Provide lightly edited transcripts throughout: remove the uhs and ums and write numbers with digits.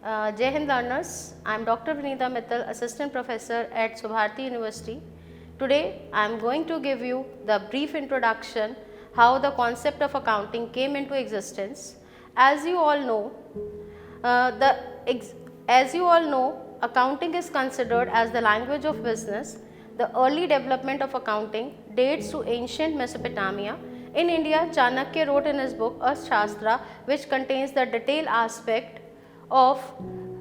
Jai Hind learners, I am Dr. Vineeta Mittal, Assistant Professor at Subharti University. Today I am going to give you the brief introduction how the concept of accounting came into existence. As you all know, accounting is considered as the language of business. The early development of accounting dates to ancient Mesopotamia. In India, Chanakya wrote in his book Arthashastra, which contains the detailed aspect of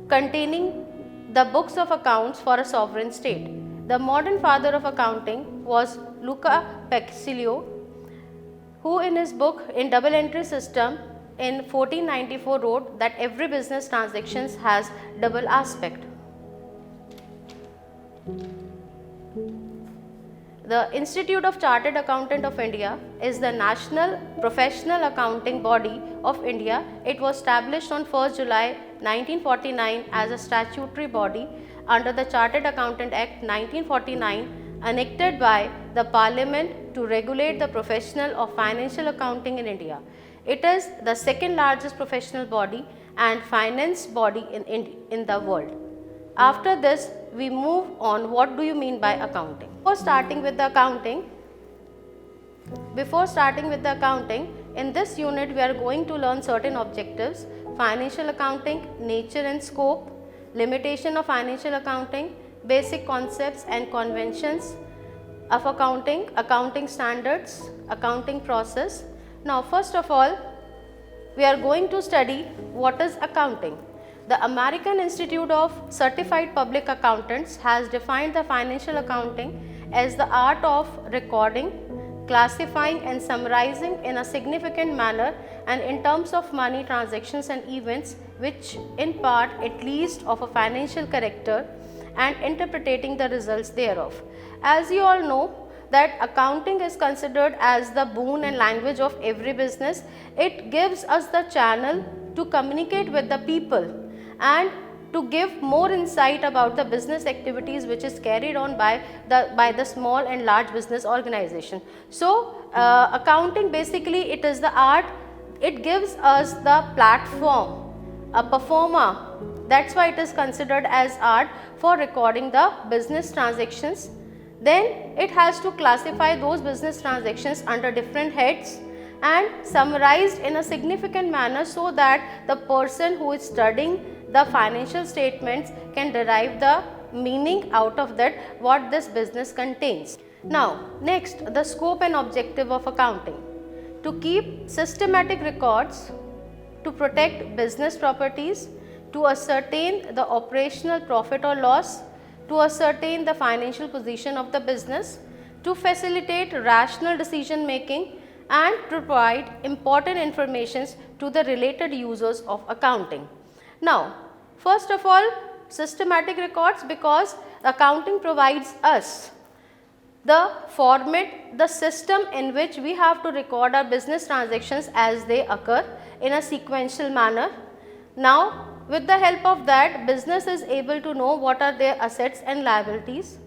containing the books of accounts for a sovereign state. The modern father of accounting was Luca Paciello, who in his book in double entry system in 1494 wrote that every business transactions has double aspect. The Institute of Chartered Accountant of India is the national professional accounting body of India. It was established on 1st July 1949 as a statutory body under the Chartered Accountant Act 1949 enacted by the Parliament to regulate the professional of financial accounting in India. It is the second largest professional body and finance body in the world. After this, we move on what do you mean by accounting. Before starting with the accounting, in this unit we are going to learn certain objectives: financial accounting, nature and scope, limitation of financial accounting, basic concepts and conventions of accounting, accounting standards, accounting process. Now first of all, we are going to study what is accounting. The American Institute of Certified Public Accountants has defined the financial accounting as the art of recording, classifying and summarizing in a significant manner and in terms of money transactions and events which in part at least of a financial character and interpreting the results thereof. As you all know that accounting is considered as the boon and language of every business. It gives us the channel to communicate with the people and to give more insight about the business activities which is carried on by the small and large business organization. So, accounting basically it is the art, it gives us the platform, a performer, that is why it is considered as art for recording the business transactions. Then it has to classify those business transactions under different heads and summarized in a significant manner so that the person who is studying the financial statements can derive the meaning out of that what this business contains. Now next, the scope and objective of accounting: to keep systematic records, to protect business properties, to ascertain the operational profit or loss, to ascertain the financial position of the business, to facilitate rational decision making and provide important information to the related users of accounting. Now, first of all, systematic records, because accounting provides us the format, the system in which we have to record our business transactions as they occur in a sequential manner. Now, with the help of that, business is able to know what are their assets and liabilities.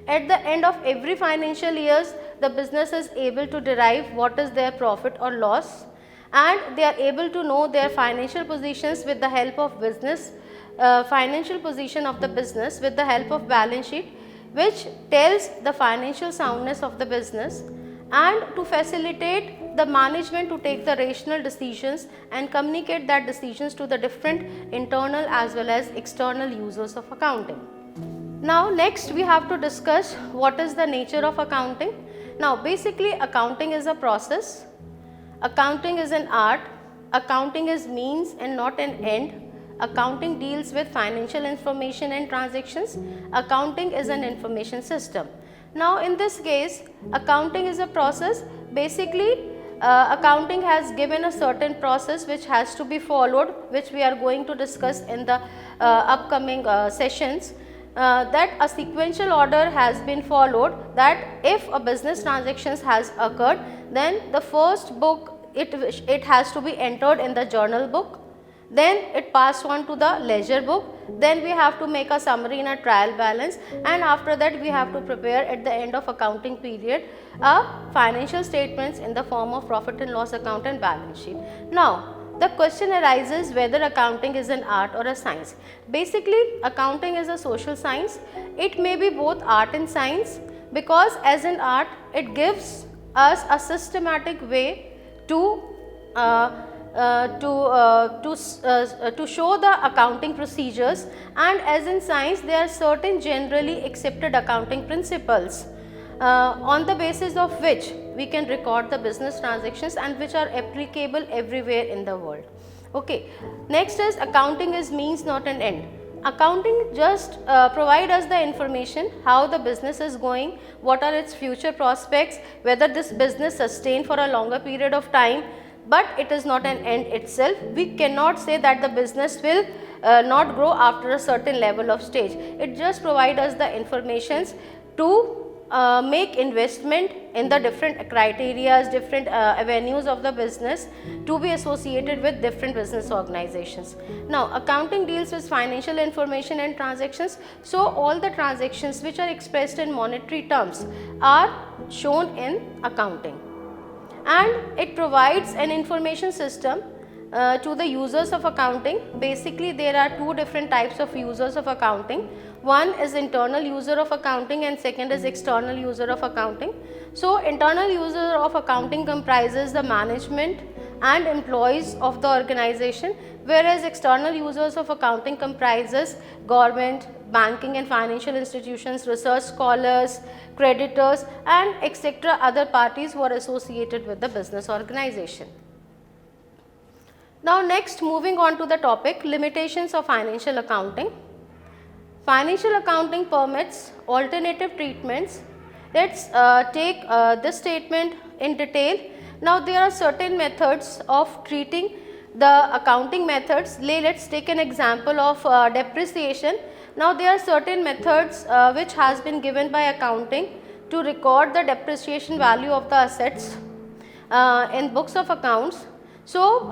At the end of every financial years, the business is able to derive what is their profit or loss, and they are able to know their financial positions with the help of business, financial position of the business with the help of balance sheet, which tells the financial soundness of the business, and to facilitate the management to take the rational decisions and communicate that decisions to the different internal as well as external users of accounting. Now next we have to discuss what is the nature of accounting. Now basically accounting is a process, accounting is an art, accounting is means and not an end. Accounting deals with financial information and transactions. Accounting is an information system. Now in this case, accounting is a process. Basically accounting has given a certain process which has to be followed, which we are going to discuss in the upcoming sessions. That a sequential order has been followed, that if a business transactions has occurred, then the first book it has to be entered in the journal book, then it passed on to the ledger book, then we have to make a summary in a trial balance, and after that we have to prepare at the end of accounting period a financial statements in the form of profit and loss account and balance sheet. Now the question arises whether accounting is an art or a science. Basically, accounting is a social science. It may be both art and science, because as an art it gives us a systematic way to show the accounting procedures, and as in science there are certain generally accepted accounting principles on the basis of which we can record the business transactions and which are applicable everywhere in the world. Okay. Next is accounting is means not an end. Accounting just provide us the information how the business is going, what are its future prospects, whether this business sustain for a longer period of time, but it is not an end itself. We cannot say that the business will not grow after a certain level of stage. It just provide us the informations to make investment in the different criteria, different avenues of the business to be associated with different business organizations. Now, accounting deals with financial information and transactions. So, all the transactions which are expressed in monetary terms are shown in accounting, and it provides an information system to the users of accounting. Basically, there are two different types of users of accounting. One is internal user of accounting and second is external user of accounting. So, internal user of accounting comprises the management and employees of the organization, whereas external users of accounting comprises government, banking and financial institutions, research scholars, creditors and etc. other parties who are associated with the business organization. Now, next, moving on to the topic limitations of financial accounting. Financial accounting permits alternative treatments. Let's take this statement in detail. Now, there are certain methods of treating the accounting methods. Let's take an example of depreciation. Now, there are certain methods which has been given by accounting to record the depreciation value of the assets in books of accounts. So,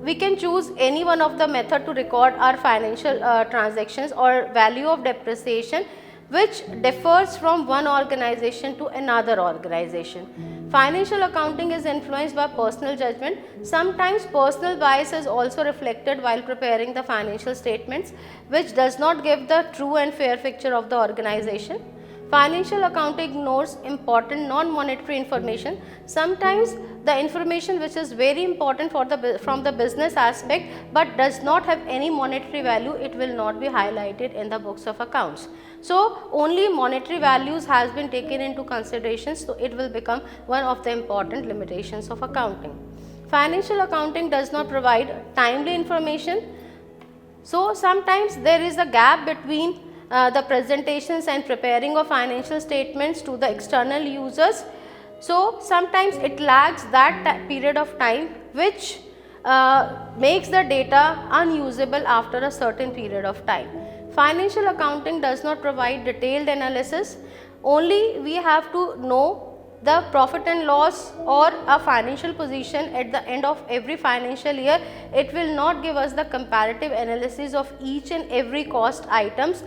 we can choose any one of the method to record our financial transactions or value of depreciation, which differs from one organization to another organization. Financial accounting is influenced by personal judgment. Sometimes personal bias is also reflected while preparing the financial statements, which does not give the true and fair picture of the organization. Financial accounting ignores important non-monetary information. Sometimes the information which is very important from the business aspect but does not have any monetary value, it will not be highlighted in the books of accounts. So, only monetary values has been taken into consideration, so it will become one of the important limitations of accounting. Financial accounting does not provide timely information. So, sometimes there is a gap between the presentations and preparing of financial statements to the external users. So, sometimes it lags that period of time, which makes the data unusable after a certain period of time. Financial accounting does not provide detailed analysis. Only we have to know the profit and loss or a financial position at the end of every financial year. It will not give us the comparative analysis of each and every cost items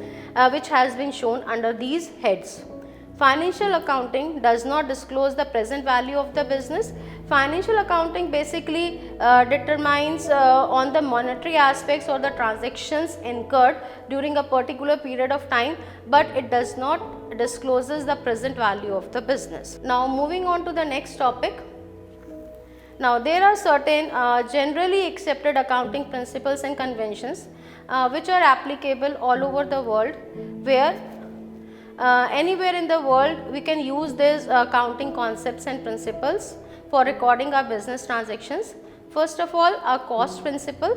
which has been shown under these heads. Financial accounting does not disclose the present value of the business. Financial accounting basically determines on the monetary aspects or the transactions incurred during a particular period of time, but it does not discloses the present value of the business. Now, moving on to the next topic. Now, there are certain generally accepted accounting principles and conventions which are applicable all over the world, where anywhere in the world we can use these accounting concepts and principles for recording our business transactions. First of all, our cost principle.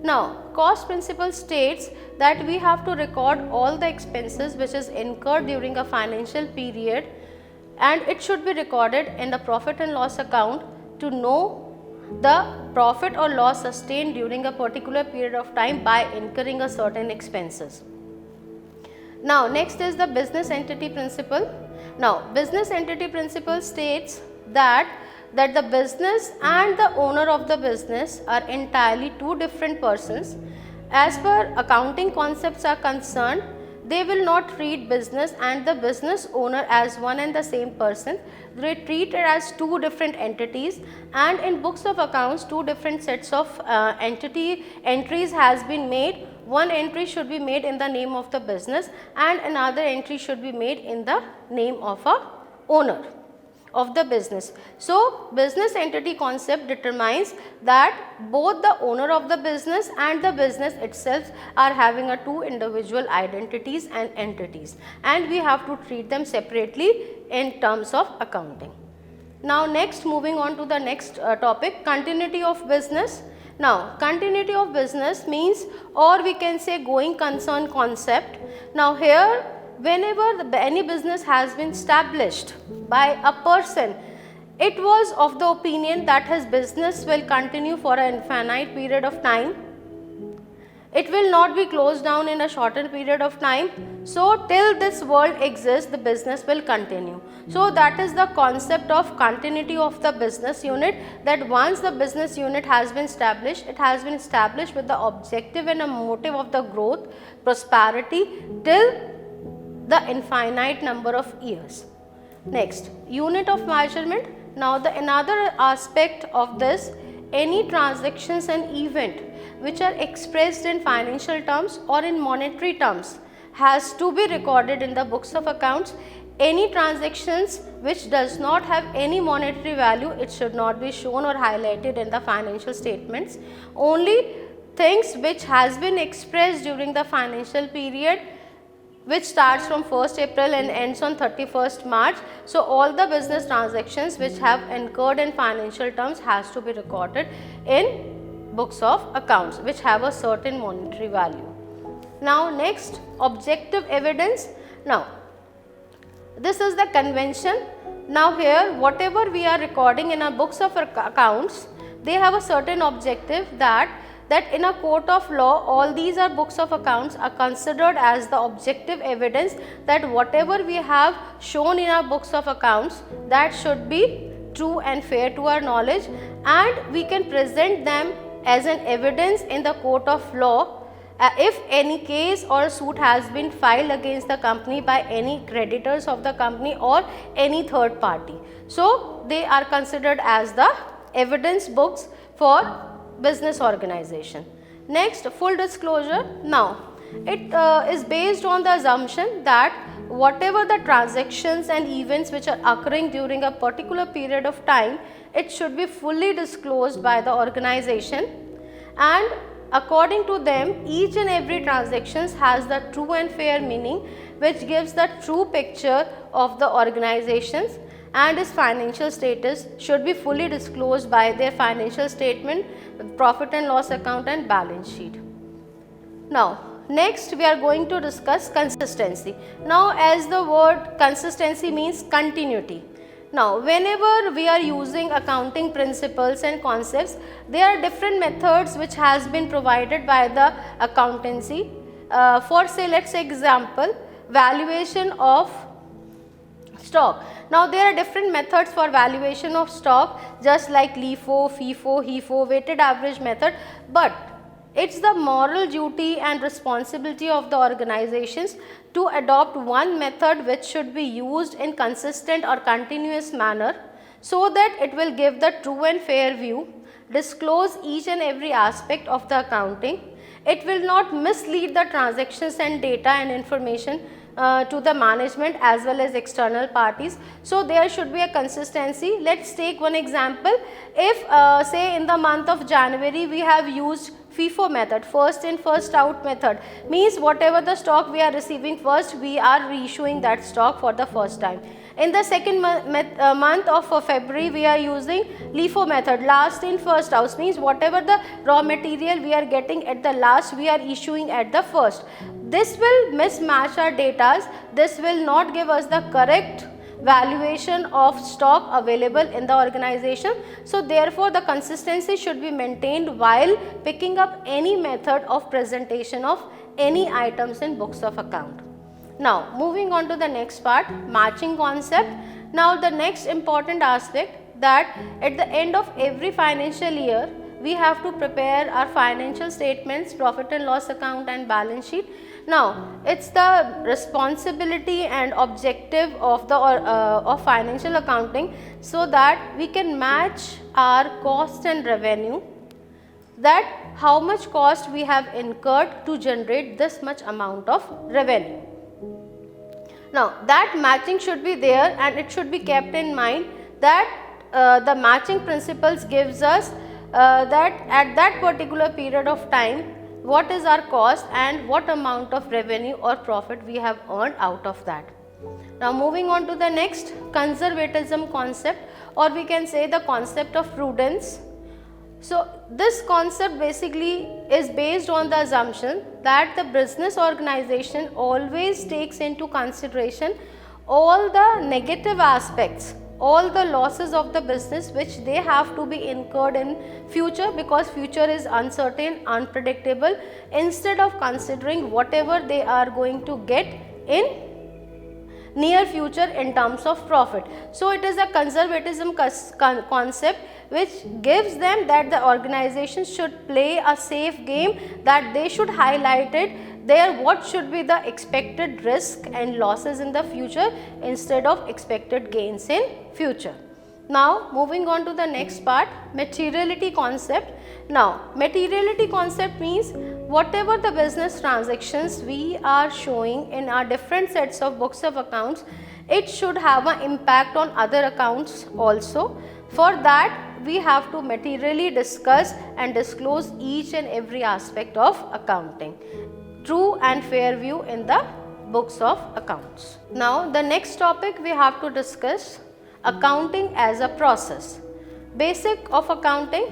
Now, cost principle states that we have to record all the expenses which is incurred during a financial period, and it should be recorded in the profit and loss account to know the profit or loss sustained during a particular period of time by incurring a certain expenses. Now, next is the business entity principle. Now, business entity principle states that the business and the owner of the business are entirely two different persons. As per accounting concepts are concerned, they will not treat business and the business owner as one and the same person. They treat it as two different entities, and in books of accounts two different sets of entries has been made. One entry should be made in the name of the business and another entry should be made in the name of a owner of the business. So, business entity concept determines that both the owner of the business and the business itself are having a two individual identities and entities, and we have to treat them separately in terms of accounting. Now, next, moving on to the next topic, continuity of business. Now, continuity of business means, or we can say going concern concept. Now, here whenever any business has been established by a person, it was of the opinion that his business will continue for an infinite period of time. It will not be closed down in a shorter period of time. So, till this world exists, the business will continue. So, that is the concept of continuity of the business unit, that once the business unit has been established, it has been established with the objective and a motive of the growth, prosperity till the infinite number of years. Next, unit of measurement. Now, the another aspect of this, any transactions and event which are expressed in financial terms or in monetary terms has to be recorded in the books of accounts. Any transactions which does not have any monetary value, it should not be shown or highlighted in the financial statements. Only things which has been expressed during the financial period, which starts from 1st April and ends on 31st March. So, all the business transactions which have incurred in financial terms has to be recorded in books of accounts which have a certain monetary value. Now, next, objective evidence. Now, this is the convention. Now, here whatever we are recording in our books of accounts, they have a certain objective, that in a court of law, all these are books of accounts are considered as the objective evidence, that whatever we have shown in our books of accounts, that should be true and fair to our knowledge, and we can present them as an evidence in the court of law if any case or suit has been filed against the company by any creditors of the company or any third party. So, they are considered as the evidence books for business organization. Next, full disclosure. Now, it is based on the assumption that whatever the transactions and events which are occurring during a particular period of time, it should be fully disclosed by the organization, and according to them, each and every transactions has the true and fair meaning, which gives the true picture of the organizations, and its financial status should be fully disclosed by their financial statement, profit and loss account and balance sheet. Now, next we are going to discuss consistency. Now, as the word consistency means continuity. Now, whenever we are using accounting principles and concepts, there are different methods which has been provided by the accountancy. For say, let's say example, valuation of stock. Now, there are different methods for valuation of stock, just like LIFO, FIFO, HIFO, weighted average method, but it's the moral duty and responsibility of the organizations to adopt one method which should be used in consistent or continuous manner, so that it will give the true and fair view, disclose each and every aspect of the accounting. It will not mislead the transactions and data and information to the management as well as external parties. So, there should be a consistency. Let us take one example. If say in the month of January we have used FIFO method, first in first out method, means whatever the stock we are receiving first, we are reissuing that stock for the first time. In the second month of February, we are using LIFO method, last in first out, means whatever the raw material we are getting at the last, we are issuing at the first. This will mismatch our data. This will not give us the correct valuation of stock available in the organization. So, therefore, the consistency should be maintained while picking up any method of presentation of any items in books of account. Now, moving on to the next part, matching concept. Now, the next important aspect, that at the end of every financial year, we have to prepare our financial statements, profit and loss account and balance sheet. Now, it's the responsibility and objective of the of financial accounting, so that we can match our cost and revenue, that how much cost we have incurred to generate this much amount of revenue. Now, that matching should be there, and it should be kept in mind that the matching principles gives us that at that particular period of time what is our cost and what amount of revenue or profit we have earned out of that. Now, moving on to the next, conservatism concept, or we can say the concept of prudence. So, this concept basically is based on the assumption that the business organization always takes into consideration all the negative aspects, all the losses of the business which they have to be incurred in future, because future is uncertain, unpredictable, instead of considering whatever they are going to get in near future in terms of profit. So, it is a conservatism concept which gives them that the organization should play a safe game, that they should highlight it there what should be the expected risk and losses in the future instead of expected gains in future. Now, moving on to the next part, materiality concept. Now, materiality concept means whatever the business transactions we are showing in our different sets of books of accounts, it should have an impact on other accounts also. For that, we have to materially discuss and disclose each and every aspect of accounting. True and fair view in the books of accounts. Now, the next topic we have to discuss, accounting as a process. Basic of accounting.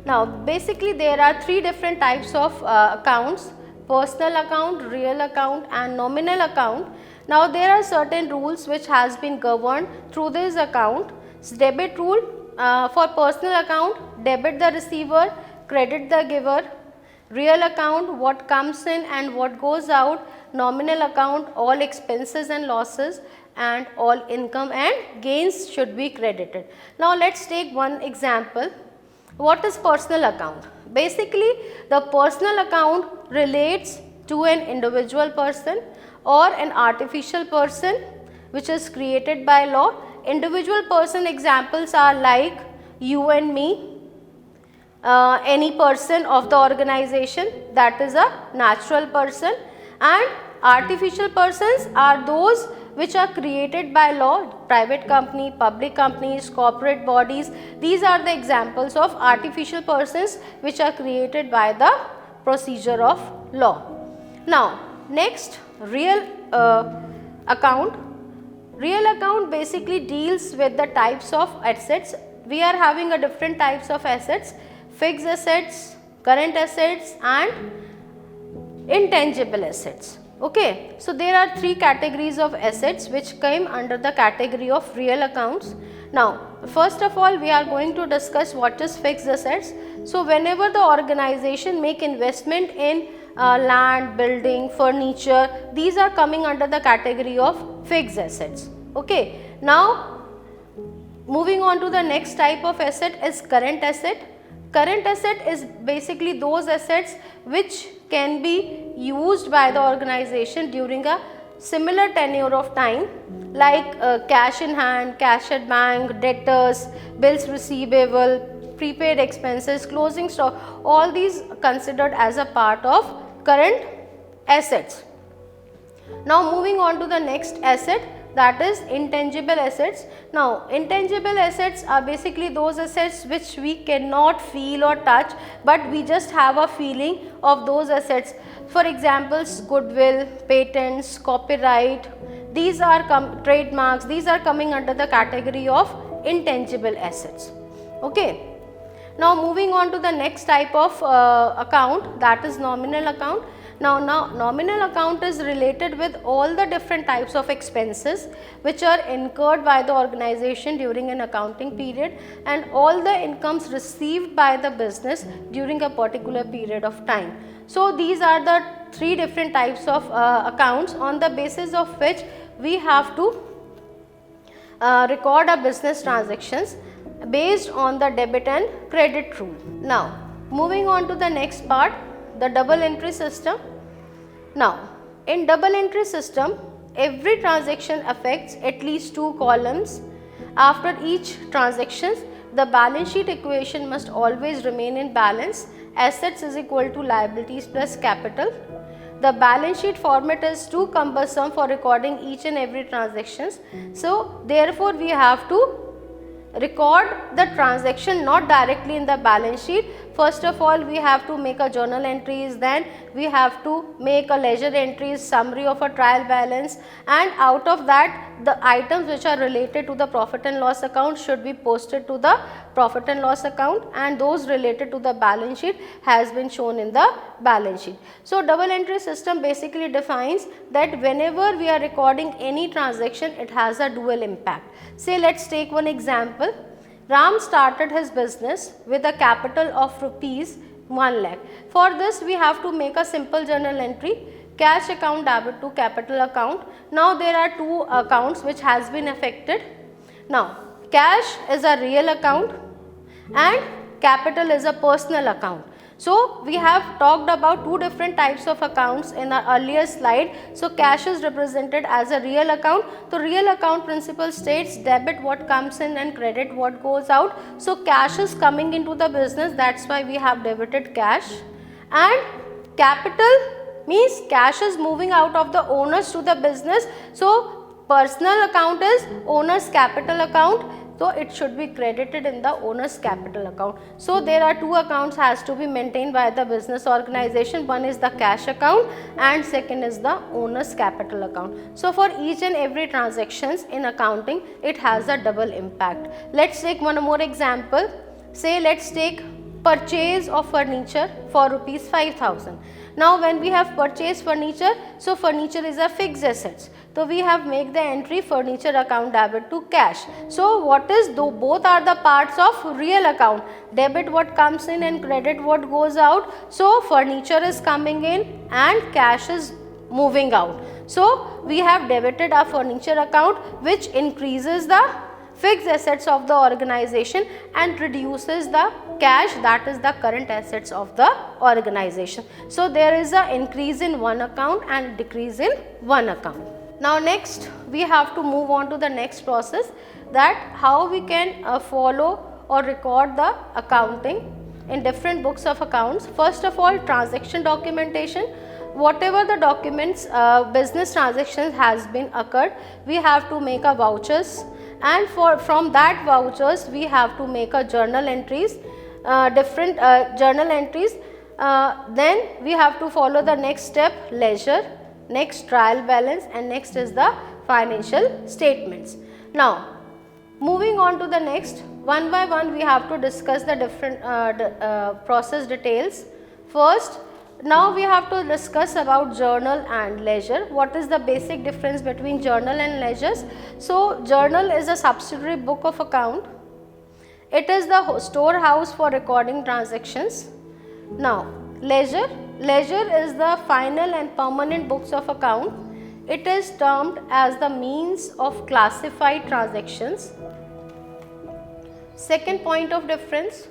Now, basically there are three different types of accounts: personal account, real account and nominal account. Now, there are certain rules which has been governed through this account. Debit rule, for personal account, debit the receiver, credit the giver. Real account, what comes in and what goes out. Nominal account, all expenses and losses and all income and gains should be credited. Now, let us take one example. What is personal account? Basically, the personal account relates to an individual person or an artificial person which is created by law. Individual person examples are like you and me. Any person of the organization, that is a natural person, and artificial persons are those which are created by law, private company, public companies, corporate bodies. These are the examples of artificial persons which are created by the procedure of law. Now, next, real account. Real account basically deals with the types of assets. We are having a different types of assets: fixed assets, current assets and intangible assets. Okay. So, there are three categories of assets which came under the category of real accounts. Now, first of all, we are going to discuss what is fixed assets. So, whenever the organization make investment in land, building, furniture, these are coming under the category of fixed assets. Okay. Now, moving on to the next type of asset is current asset. Current asset is basically those assets which can be used by the organization during a similar tenure of time, like cash in hand, cash at bank, debtors, bills receivable, prepaid expenses, closing stock, all these considered as a part of current assets. Now, moving on to the next asset, that is intangible assets. Now, intangible assets are basically those assets which we cannot feel or touch, but we just have a feeling of those assets. For examples, goodwill, patents, copyright, these are trademarks, these are coming under the category of intangible assets. Okay. Now, moving on to the next type of account, that is nominal account. Now, nominal account is related with all the different types of expenses which are incurred by the organization during an accounting period and all the incomes received by the business during a particular period of time. So, these are the three different types of accounts on the basis of which we have to record our business transactions based on the debit and credit rule. Now, moving on to the next part, the double entry system. Now, in double entry system, every transaction affects at least 2 columns. After each transaction, the balance sheet equation must always remain in balance. Assets is equal to liabilities plus capital. The balance sheet format is too cumbersome for recording each and every transactions. So, therefore, we have to record the transaction not directly in the balance sheet. First of all, we have to make a journal entries, then we have to make a ledger entries, summary of a trial balance, and out of that the items which are related to the profit and loss account should be posted to the profit and loss account, and those related to the balance sheet has been shown in the balance sheet. So, double entry system basically defines that whenever we are recording any transaction, it has a dual impact. Say, let us take one example. Ram started his business with a capital of rupees 1 lakh. For this, we have to make a simple journal entry, cash account debit to capital account. Now, there are 2 accounts which has been affected. Now, cash is a real account and capital is a personal account. So, we have talked about 2 different types of accounts in our earlier slide. So, cash is represented as a real account. So, real account principle states debit what comes in and credit what goes out. So, cash is coming into the business, that is why we have debited cash, and capital means cash is moving out of the owners to the business. So, personal account is owner's capital account. So, it should be credited in the owner's capital account. So, there are 2 accounts has to be maintained by the business organization. One is the cash account and second is the owner's capital account. So, for each and every transactions in accounting, it has a double impact. Let us take one more example. Say, let us take purchase of furniture for rupees 5,000. Now, when we have purchased furniture, so furniture is a fixed assets. So, we have make the entry furniture account debit to cash. So, what is though both are the parts of real account, debit what comes in and credit what goes out. So, furniture is coming in and cash is moving out. So, we have debited our furniture account, which increases the fixed assets of the organization and reduces the cash, that is the current assets of the organization. So, there is a increase in one account and decrease in one account. Now, next we have to move on to the next process, that how we can follow or record the accounting in different books of accounts. First of all, transaction documentation. Whatever the documents business transactions has been occurred, we have to make a vouchers, and from that vouchers we have to make a journal entries, different journal entries. Then we have to follow the next step, ledger, next trial balance, and next is the financial statements. Now, moving on to the next, one by one we have to discuss the different process details. First, now we have to discuss about journal and ledger. What is the basic difference between journal and ledgers? So, journal is a subsidiary book of account. It is the storehouse for recording transactions. Now, ledger is the final and permanent books of account. It is termed as the means of classified transactions. Second point of difference,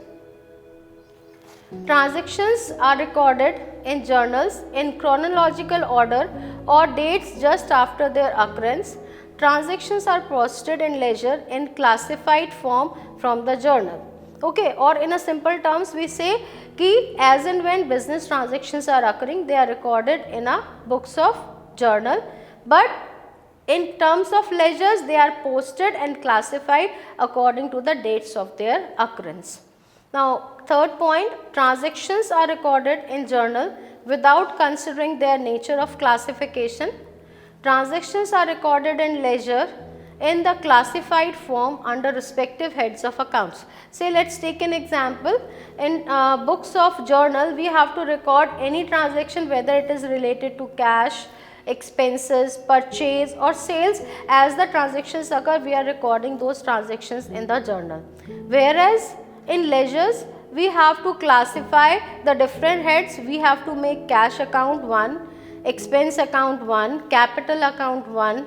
transactions are recorded in journals in chronological order or dates just after their occurrence. Transactions are posted in ledger in classified form from the journal. Okay, or in a simple terms we say कि as and when business transactions are occurring, they are recorded in a books of journal, but in terms of ledgers they are posted and classified according to the dates of their occurrence. Now, third point, transactions are recorded in journal without considering their nature of classification. Transactions are recorded in ledger in the classified form under respective heads of accounts. Say, let us take an example. In books of journal, we have to record any transaction, whether it is related to cash, expenses, purchase or sales. As the transactions occur, we are recording those transactions in the journal. Whereas, in ledgers, we have to classify the different heads. We have to make cash account 1, expense account 1, capital account 1,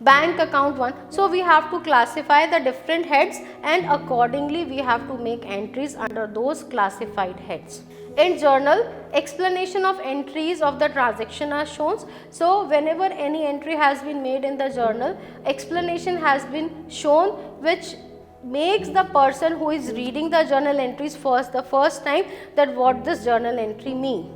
bank account 1. So we have to classify the different heads and accordingly we have to make entries under those classified heads. In journal, explanation of entries of the transaction are shown. So whenever any entry has been made in the journal, explanation has been shown which makes the person who is reading the journal entries the first time that what this journal entry mean.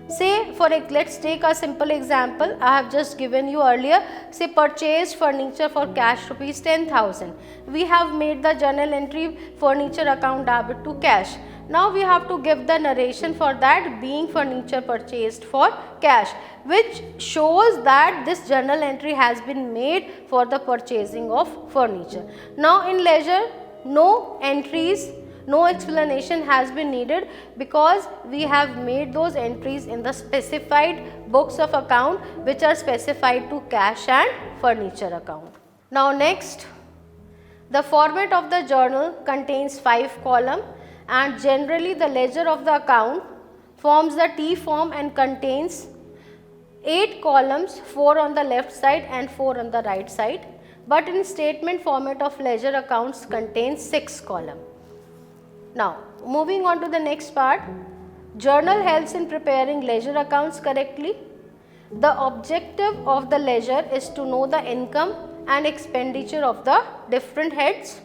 Say let's take a simple example I have just given you earlier. Say purchased furniture for cash rupees 10,000. We have made the journal entry furniture account debit to cash. Now we have to give the narration for that being furniture purchased for cash, which shows that this journal entry has been made for the purchasing of furniture. Now in ledger, no entries, no explanation has been needed because we have made those entries in the specified books of account which are specified to cash and furniture account. Now next, the format of the journal contains 5 columns and generally the ledger of the account forms the T form and contains 8 columns, 4 on the left side and 4 on the right side, but in statement format of ledger accounts contains 6 columns. Now moving on to the next part, journal helps in preparing ledger accounts correctly. The objective of the ledger is to know the income and expenditure of the different heads.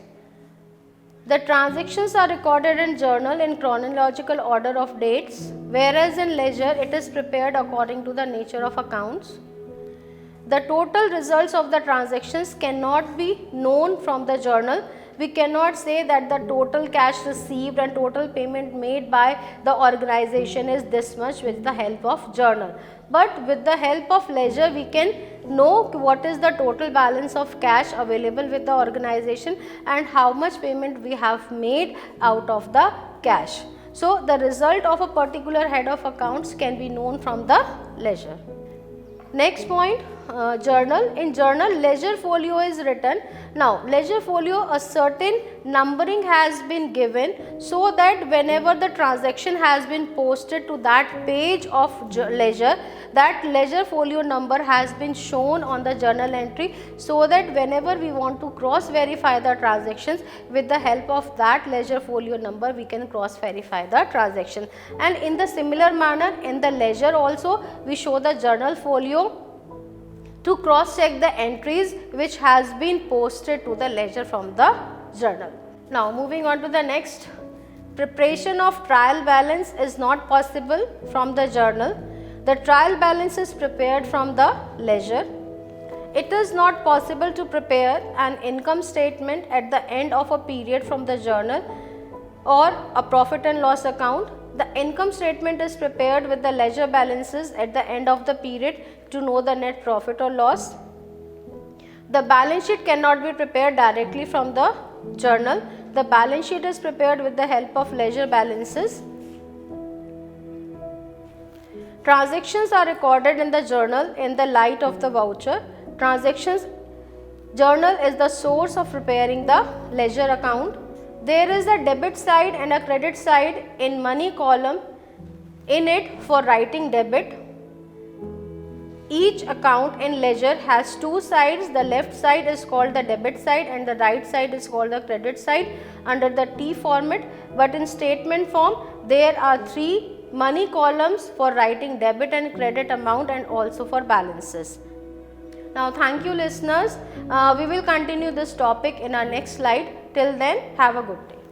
The transactions are recorded in journal in chronological order of dates, whereas in ledger it is prepared according to the nature of accounts. The total results of the transactions cannot be known from the journal. We cannot say that the total cash received and total payment made by the organization is this much with the help of journal. But with the help of ledger we can know what is the total balance of cash available with the organization and how much payment we have made out of the cash. So the result of a particular head of accounts can be known from the ledger. Next point, journal. In journal, ledger folio is written. Now ledger folio, a certain numbering has been given so that whenever the transaction has been posted to that page of ledger, that ledger folio number has been shown on the journal entry, so that whenever we want to cross verify the transactions, with the help of that ledger folio number we can cross verify the transaction. And in the similar manner in the ledger also we show the journal folio to cross check the entries which has been posted to the ledger from the journal. Now moving on to the next, preparation of trial balance is not possible from the journal. The trial balance is prepared from the ledger. It is not possible to prepare an income statement at the end of a period from the journal or a profit and loss account. The income statement is prepared with the ledger balances at the end of the period to know the net profit or loss. The balance sheet cannot be prepared directly from the journal. The balance sheet is prepared with the help of ledger balances. Transactions are recorded in the journal in the light of the voucher. Transactions journal is the source of preparing the ledger account. There is a debit side and a credit side in money column in it for writing debit. Each account in ledger has 2 sides. The left side is called the debit side and the right side is called the credit side under the T format. But in statement form there are 3 money columns for writing debit and credit amount and also for balances. Now thank you listeners. We will continue this topic in our next slide. Till then, have a good day.